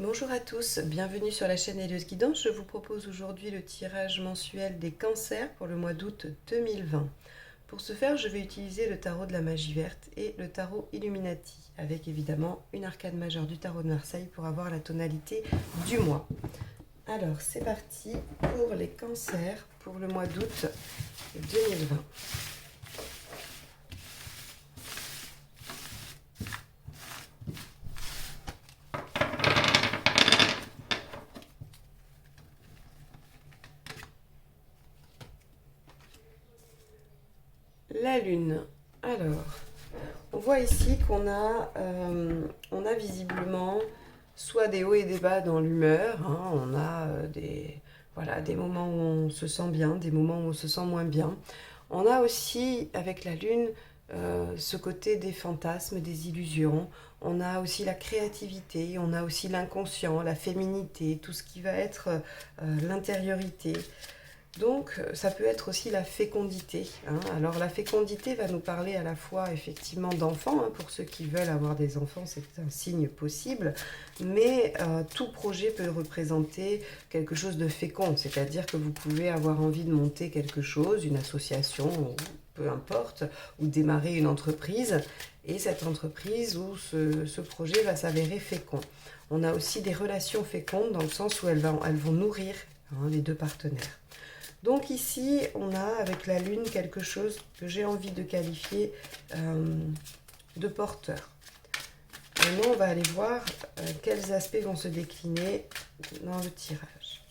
Bonjour à tous, bienvenue sur la chaîne Hélios Guidance. Je vous propose aujourd'hui le tirage mensuel des cancers pour le mois d'août 2020. Pour ce faire, je vais utiliser le tarot de la magie verte et le tarot Illuminati, avec évidemment une arcade majeure du tarot de Marseille pour avoir la tonalité du mois. Alors, c'est parti pour les cancers pour le mois d'août 2020. La lune. Alors, on voit ici on a visiblement soit des hauts et des bas dans l'humeur. On a des moments où on se sent bien, des moments où on se sent moins bien. On a aussi, avec la lune, ce côté des fantasmes, des illusions. On a aussi la créativité, on a aussi l'inconscient, la féminité, tout ce qui va être l'intériorité. Donc, ça peut être aussi la fécondité. Alors, la fécondité va nous parler à la fois effectivement d'enfants. Pour ceux qui veulent avoir des enfants, c'est un signe possible. Mais tout projet peut représenter quelque chose de fécond. C'est-à-dire que vous pouvez avoir envie de monter quelque chose, une association, ou peu importe, ou démarrer une entreprise. Et cette entreprise ou ce projet va s'avérer fécond. On a aussi des relations fécondes dans le sens où elles vont nourrir les deux partenaires. Donc ici, on a avec la lune quelque chose que j'ai envie de qualifier de porteur. Maintenant, on va aller voir quels aspects vont se décliner dans le tirage.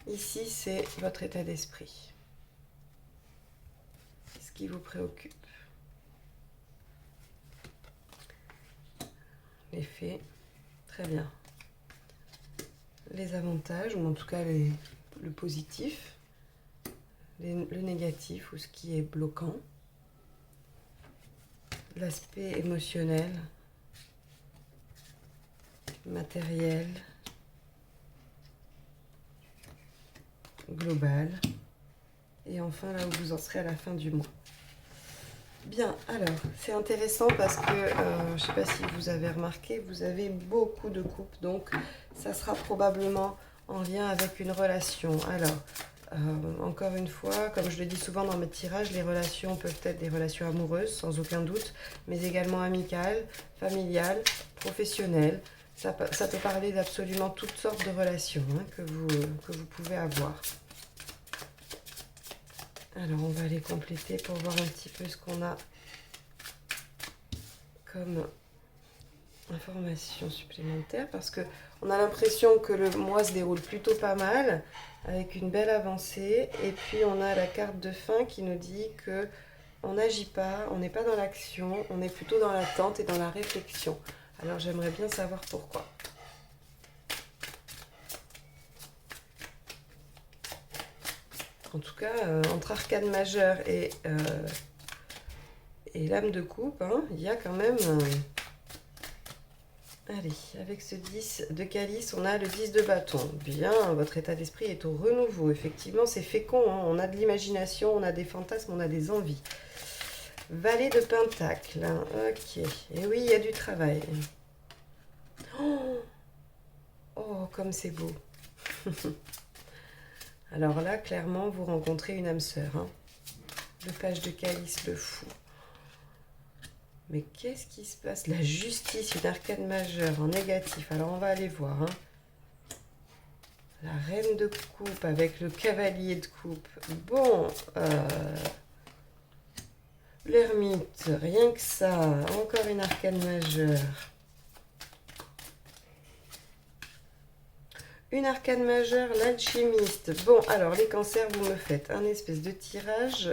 Ici, c'est votre état d'esprit. Ce qui vous préoccupe. Les faits, très bien. Les avantages, ou en tout cas le positif, le négatif, ou ce qui est bloquant. L'aspect émotionnel, matériel, global. Et enfin, là où vous en serez à la fin du mois. Bien, alors, c'est intéressant parce que, je ne sais pas si vous avez remarqué, vous avez beaucoup de coupes, donc ça sera probablement en lien avec une relation. Alors, encore une fois, comme je le dis souvent dans mes tirages, les relations peuvent être des relations amoureuses, sans aucun doute, mais également amicales, familiales, professionnelles. Ça peut parler d'absolument toutes sortes de relations que vous pouvez avoir. Alors, on va aller compléter pour voir un petit peu ce qu'on a comme information supplémentaire. Parce qu'on a l'impression que le mois se déroule plutôt pas mal, avec une belle avancée. Et puis, on a la carte de fin qui nous dit que on n'agit pas, on n'est pas dans l'action, on est plutôt dans l'attente et dans la réflexion. Alors, j'aimerais bien savoir pourquoi. En tout cas, entre arcane majeure et l'âme de coupe, il y a quand même... Allez, avec ce 10 de calice, on a le 10 de bâton. Bien, votre état d'esprit est au renouveau. Effectivement, c'est fécond. On a de l'imagination, on a des fantasmes, on a des envies. Valet de pentacle. Ok. Et oui, il y a du travail. Oh, comme c'est beau. Alors là, clairement, vous rencontrez une âme sœur. Le page de calice, le fou. Mais qu'est-ce qui se passe? La justice, une arcane majeure en négatif. Alors, on va aller voir. La reine de coupe avec le cavalier de coupe. Bon, l'ermite, rien que ça. Encore une arcane majeure. Une arcane majeure, l'alchimiste. Bon, alors, les cancers, vous me faites un espèce de tirage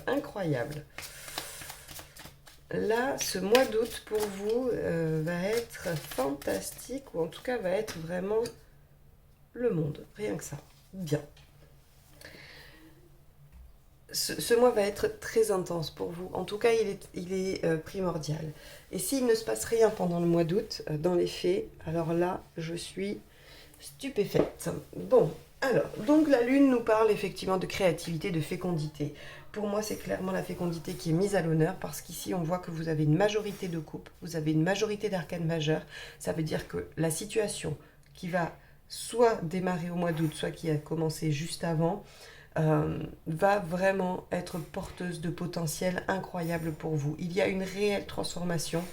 incroyable. Là, ce mois d'août pour vous va être fantastique, ou en tout cas va être vraiment le monde, rien que ça. Bien. Ce mois va être très intense pour vous. En tout cas, il est primordial. Et s'il ne se passe rien pendant le mois d'août, dans les faits, alors là, je suis stupéfaite. Bon, Alors, donc la Lune nous parle effectivement de créativité, de fécondité. Pour moi, c'est clairement la fécondité qui est mise à l'honneur parce qu'ici, on voit que vous avez une majorité de coupes, vous avez une majorité d'arcanes majeures. Ça veut dire que la situation qui va soit démarrer au mois d'août, soit qui a commencé juste avant, va vraiment être porteuse de potentiel incroyable pour vous. Il y a une réelle transformation,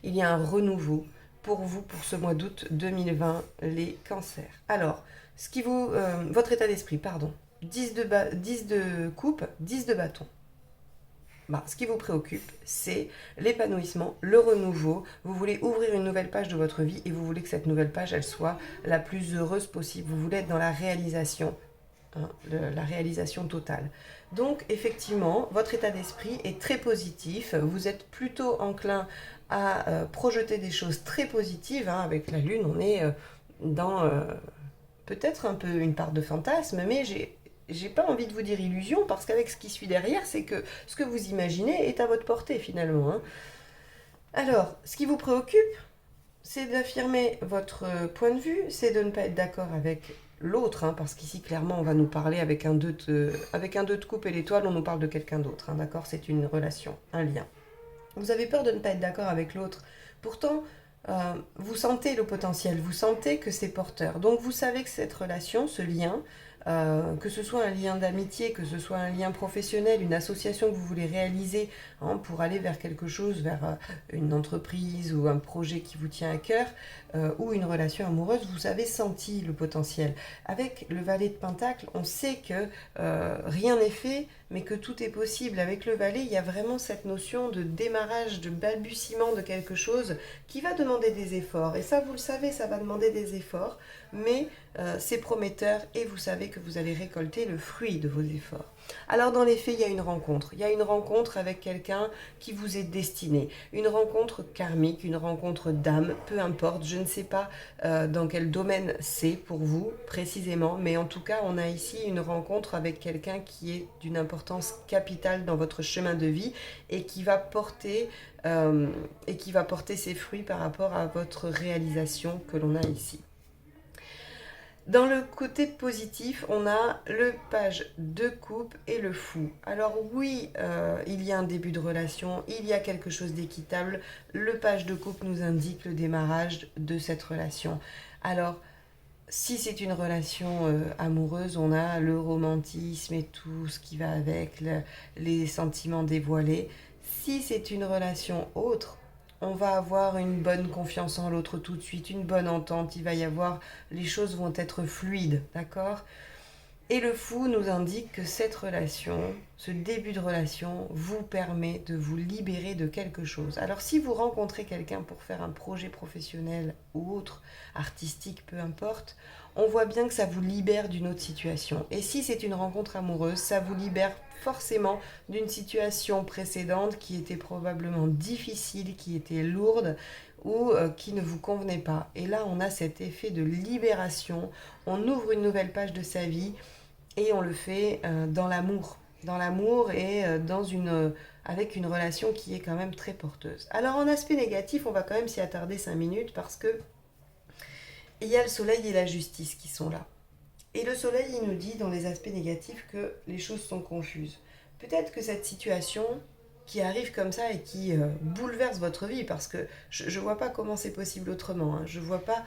il y a un renouveau pour vous pour ce mois d'août 2020, les cancers. Alors, votre état d'esprit, pardon, 10 de coupe, 10 de bâton. Bah, ce qui vous préoccupe, c'est l'épanouissement, le renouveau. Vous voulez ouvrir une nouvelle page de votre vie et vous voulez que cette nouvelle page, elle soit la plus heureuse possible. Vous voulez être dans la réalisation, hein, la réalisation totale. Donc, effectivement, votre état d'esprit est très positif. Vous êtes plutôt enclin à projeter des choses très positives. Hein. Avec la Lune, on est dans peut-être un peu une part de fantasme, mais j'ai pas envie de vous dire illusion, parce qu'avec ce qui suit derrière, c'est que ce que vous imaginez est à votre portée finalement. Hein. Alors, ce qui vous préoccupe, c'est d'affirmer votre point de vue, c'est de ne pas être d'accord avec l'autre, hein, parce qu'ici clairement on va nous parler avec un 2 de coupe et l'étoile, on nous parle de quelqu'un d'autre, hein, d'accord? C'est une relation, un lien. Vous avez peur de ne pas être d'accord avec l'autre. Pourtant, vous sentez le potentiel, vous sentez que c'est porteur. Donc vous savez que cette relation, ce lien, que ce soit un lien d'amitié, que ce soit un lien professionnel, une association que vous voulez réaliser hein, pour aller vers quelque chose, vers une entreprise ou un projet qui vous tient à cœur, ou une relation amoureuse, vous avez senti le potentiel. Avec le valet de Pentacle, on sait que rien n'est fait, mais que tout est possible. Avec le valet, il y a vraiment cette notion de démarrage, de balbutiement de quelque chose qui va demander des efforts. Et ça, vous le savez, ça va demander des efforts, mais c'est prometteur et vous savez que vous allez récolter le fruit de vos efforts. Alors dans les faits, il y a une rencontre. Il y a une rencontre avec quelqu'un qui vous est destiné. Une rencontre karmique, une rencontre d'âme, peu importe. Je ne sais pas dans quel domaine c'est pour vous précisément, mais en tout cas, on a ici une rencontre avec quelqu'un qui est d'une importance capitale dans votre chemin de vie et qui va porter ses fruits par rapport à votre réalisation que l'on a ici. Dans le côté positif, on a le page de coupe et le fou. Alors oui, il y a un début de relation, il y a quelque chose d'équitable. Le page de coupe nous indique le démarrage de cette relation. Alors, si c'est une relation amoureuse, on a le romantisme et tout ce qui va avec, les sentiments dévoilés. Si c'est une relation autre, on va avoir une bonne confiance en l'autre tout de suite, une bonne entente, les choses vont être fluides, d'accord? Et le fou nous indique que cette relation, ce début de relation, vous permet de vous libérer de quelque chose. Alors si vous rencontrez quelqu'un pour faire un projet professionnel ou autre, artistique, peu importe, on voit bien que ça vous libère d'une autre situation. Et si c'est une rencontre amoureuse, ça vous libère forcément d'une situation précédente qui était probablement difficile, qui était lourde ou qui ne vous convenait pas. Et là, on a cet effet de libération, on ouvre une nouvelle page de sa vie et on le fait dans l'amour et avec une relation qui est quand même très porteuse. Alors en aspect négatif, on va quand même s'y attarder 5 minutes parce que il y a le soleil et la justice qui sont là. Et le soleil, il nous dit dans les aspects négatifs que les choses sont confuses. Peut-être que cette situation qui arrive comme ça et qui bouleverse votre vie, parce que je ne vois pas comment c'est possible autrement. Hein. Je ne vois pas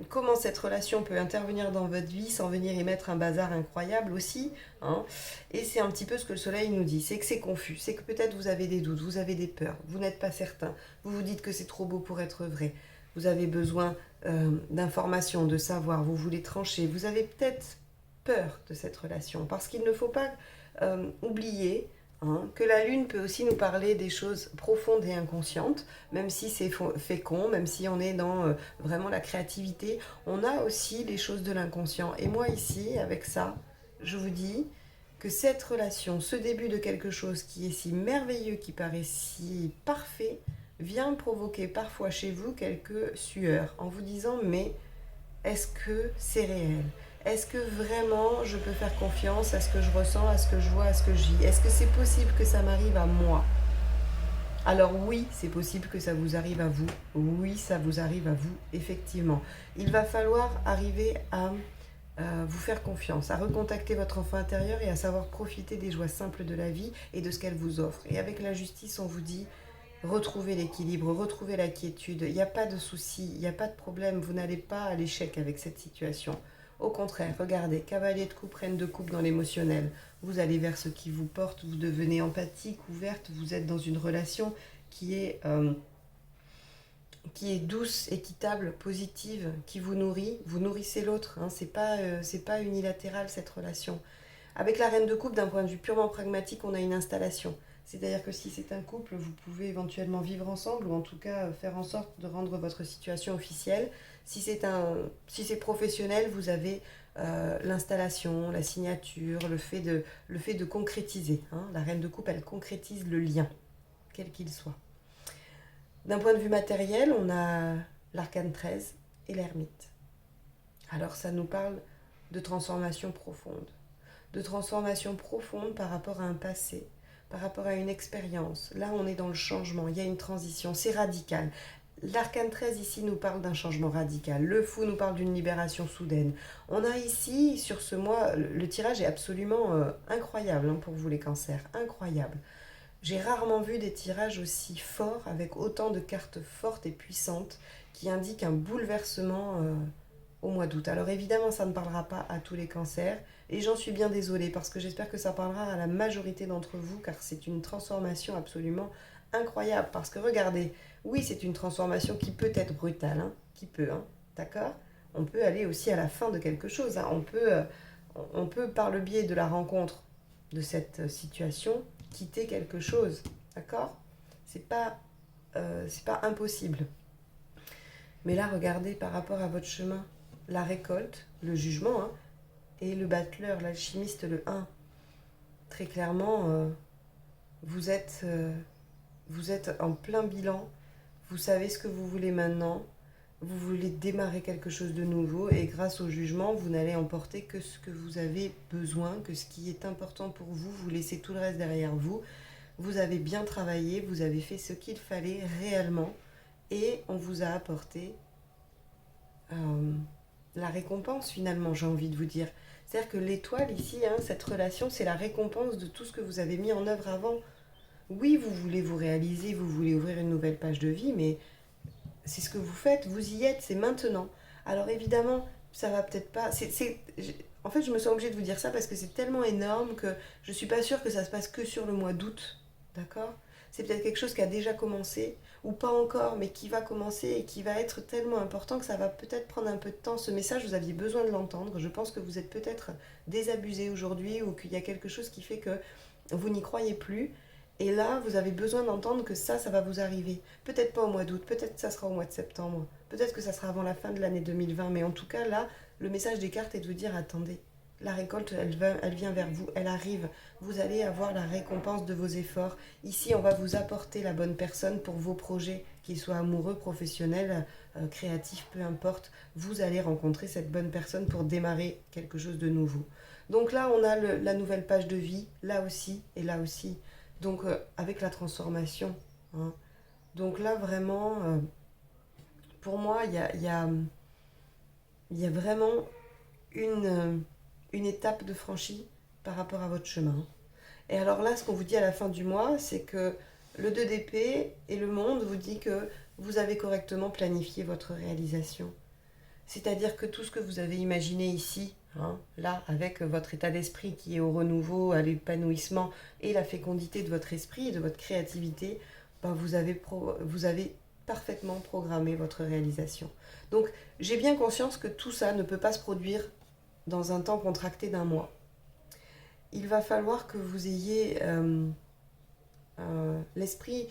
comment cette relation peut intervenir dans votre vie sans venir y mettre un bazar incroyable aussi. Hein. Et c'est un petit peu ce que le soleil nous dit, c'est que c'est confus, c'est que peut-être vous avez des doutes, vous avez des peurs, vous n'êtes pas certain, vous vous dites que c'est trop beau pour être vrai. Vous avez besoin d'informations, de savoir, vous voulez trancher, vous avez peut-être peur de cette relation, parce qu'il ne faut pas oublier hein, que la Lune peut aussi nous parler des choses profondes et inconscientes, même si c'est fécond, même si on est dans vraiment la créativité, on a aussi les choses de l'inconscient. Et moi ici, avec ça, je vous dis que cette relation, ce début de quelque chose qui est si merveilleux, qui paraît si parfait, vient provoquer parfois chez vous quelques sueurs en vous disant mais est-ce que c'est réel? Est-ce que vraiment je peux faire confiance à ce que je ressens, à ce que je vois, à ce que je vis? Est-ce que c'est possible que ça m'arrive à moi? Alors oui, c'est possible que ça vous arrive à vous. Oui, ça vous arrive à vous, effectivement. Il va falloir arriver à vous faire confiance, à recontacter votre enfant intérieur et à savoir profiter des joies simples de la vie et de ce qu'elle vous offre. Et avec la justice, on vous dit, retrouvez l'équilibre, retrouvez la quiétude. Il n'y a pas de souci, il n'y a pas de problème. Vous n'allez pas à l'échec avec cette situation. Au contraire, regardez, cavalier de coupe, reine de coupe dans l'émotionnel. Vous allez vers ce qui vous porte, vous devenez empathique, ouverte, vous êtes dans une relation qui est douce, équitable, positive, qui vous nourrit. Vous nourrissez l'autre, hein. C'est pas unilatéral cette relation. Avec la reine de coupe, d'un point de vue purement pragmatique, on a une installation. C'est-à-dire que si c'est un couple, vous pouvez éventuellement vivre ensemble ou en tout cas faire en sorte de rendre votre situation officielle. Si c'est professionnel, vous avez l'installation, la signature, le fait de concrétiser, hein. La reine de coupe, elle concrétise le lien, quel qu'il soit. D'un point de vue matériel, on a l'arcane 13 et l'ermite. Alors ça nous parle de transformation profonde. De transformation profonde par rapport à un passé, par rapport à une expérience. Là, on est dans le changement, il y a une transition, c'est radical. L'arcane 13 ici nous parle d'un changement radical. Le fou nous parle d'une libération soudaine. On a ici, sur ce mois, le tirage est absolument incroyable, hein, pour vous les cancers, incroyable. J'ai rarement vu des tirages aussi forts, avec autant de cartes fortes et puissantes, qui indiquent un bouleversement au mois d'août. Alors évidemment, ça ne parlera pas à tous les cancers, et j'en suis bien désolée, parce que j'espère que ça parlera à la majorité d'entre vous, car c'est une transformation absolument incroyable. Parce que regardez, oui, c'est une transformation qui peut être brutale, hein, qui peut, hein, d'accord. On peut aller aussi à la fin de quelque chose, hein. On peut, par le biais de la rencontre de cette situation, quitter quelque chose, d'accord. C'est pas impossible. Mais là, regardez par rapport à votre chemin, la récolte, le jugement, hein, et le battleur, l'alchimiste, le 1. Très clairement, vous êtes en plein bilan, vous savez ce que vous voulez maintenant, vous voulez démarrer quelque chose de nouveau, et grâce au jugement, vous n'allez emporter que ce que vous avez besoin, que ce qui est important pour vous, vous laissez tout le reste derrière vous. Vous avez bien travaillé, vous avez fait ce qu'il fallait réellement, et on vous a apporté la récompense finalement, j'ai envie de vous dire. C'est-à-dire que l'étoile ici, hein, cette relation, c'est la récompense de tout ce que vous avez mis en œuvre avant. Oui, vous voulez vous réaliser, vous voulez ouvrir une nouvelle page de vie, mais c'est ce que vous faites, vous y êtes, c'est maintenant. Alors évidemment, ça va peut-être pas... En fait, je me sens obligée de vous dire ça parce que c'est tellement énorme que je suis pas sûre que ça se passe que sur le mois d'août, d'accord. C'est peut-être quelque chose qui a déjà commencé, ou pas encore, mais qui va commencer et qui va être tellement important que ça va peut-être prendre un peu de temps. Ce message, vous aviez besoin de l'entendre. Je pense que vous êtes peut-être désabusé aujourd'hui ou qu'il y a quelque chose qui fait que vous n'y croyez plus. Et là, vous avez besoin d'entendre que ça va vous arriver. Peut-être pas au mois d'août, peut-être que ça sera au mois de septembre, peut-être que ça sera avant la fin de l'année 2020, mais en tout cas, là, le message des cartes est de vous dire, attendez, la récolte, elle vient vers vous, elle arrive. Vous allez avoir la récompense de vos efforts. Ici, on va vous apporter la bonne personne pour vos projets, qu'ils soient amoureux, professionnels, créatifs, peu importe. Vous allez rencontrer cette bonne personne pour démarrer quelque chose de nouveau. Donc là, on a la nouvelle page de vie, là aussi et là aussi. Donc avec la transformation, hein. Donc là, vraiment, pour moi, il y a vraiment une étape de franchie par rapport à votre chemin. Et alors là, ce qu'on vous dit à la fin du mois, c'est que le 2 d'épée et le monde vous dit que vous avez correctement planifié votre réalisation. C'est-à-dire que tout ce que vous avez imaginé ici, hein, là, avec votre état d'esprit qui est au renouveau, à l'épanouissement et la fécondité de votre esprit et de votre créativité, ben vous avez parfaitement programmé votre réalisation. Donc, j'ai bien conscience que tout ça ne peut pas se produire dans un temps contracté d'un mois. Il va falloir que vous ayez l'esprit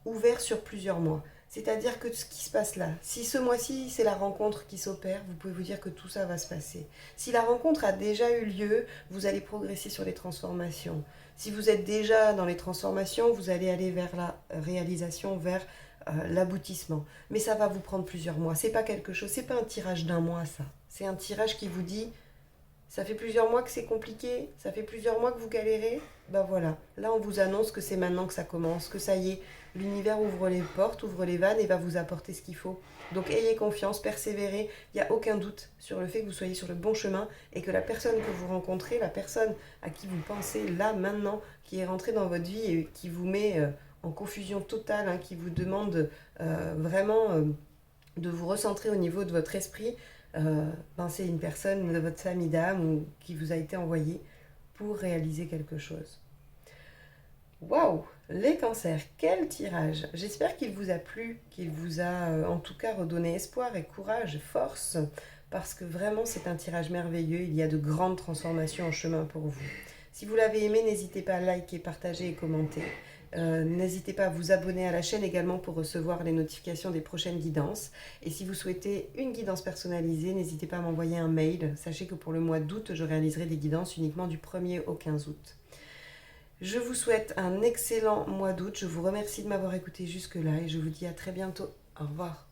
ouvert sur plusieurs mois. C'est-à-dire que ce qui se passe là, si ce mois-ci c'est la rencontre qui s'opère, vous pouvez vous dire que tout ça va se passer. Si la rencontre a déjà eu lieu, vous allez progresser sur les transformations. Si vous êtes déjà dans les transformations, vous allez aller vers la réalisation, vers l'aboutissement. Mais ça va vous prendre plusieurs mois. C'est pas quelque chose, c'est pas un tirage d'un mois ça. C'est un tirage qui vous dit Ça fait plusieurs mois que c'est compliqué, ça fait plusieurs mois que vous galérez. Ben voilà, là on vous annonce que c'est maintenant que ça commence, que ça y est, l'univers ouvre les portes, ouvre les vannes et va vous apporter ce qu'il faut. Donc ayez confiance, persévérez, il n'y a aucun doute sur le fait que vous soyez sur le bon chemin et que la personne que vous rencontrez, la personne à qui vous pensez là, maintenant, qui est rentrée dans votre vie et qui vous met en confusion totale, hein, qui vous demande vraiment de vous recentrer au niveau de votre esprit, ben c'est une personne de votre famille d'âme ou qui vous a été envoyée pour réaliser quelque chose. Waouh! Les cancers, quel tirage! J'espère qu'il vous a plu, qu'il vous a en tout cas redonné espoir et courage, force, parce que vraiment c'est un tirage merveilleux, il y a de grandes transformations en chemin pour vous. Si vous l'avez aimé, n'hésitez pas à liker, partager et commenter. N'hésitez pas à vous abonner à la chaîne également pour recevoir les notifications des prochaines guidances. Et si vous souhaitez une guidance personnalisée, n'hésitez pas à m'envoyer un mail. Sachez que pour le mois d'août, je réaliserai des guidances uniquement du 1er au 15 août. Je vous souhaite un excellent mois d'août. Je vous remercie de m'avoir écouté jusque-là et je vous dis à très bientôt. Au revoir.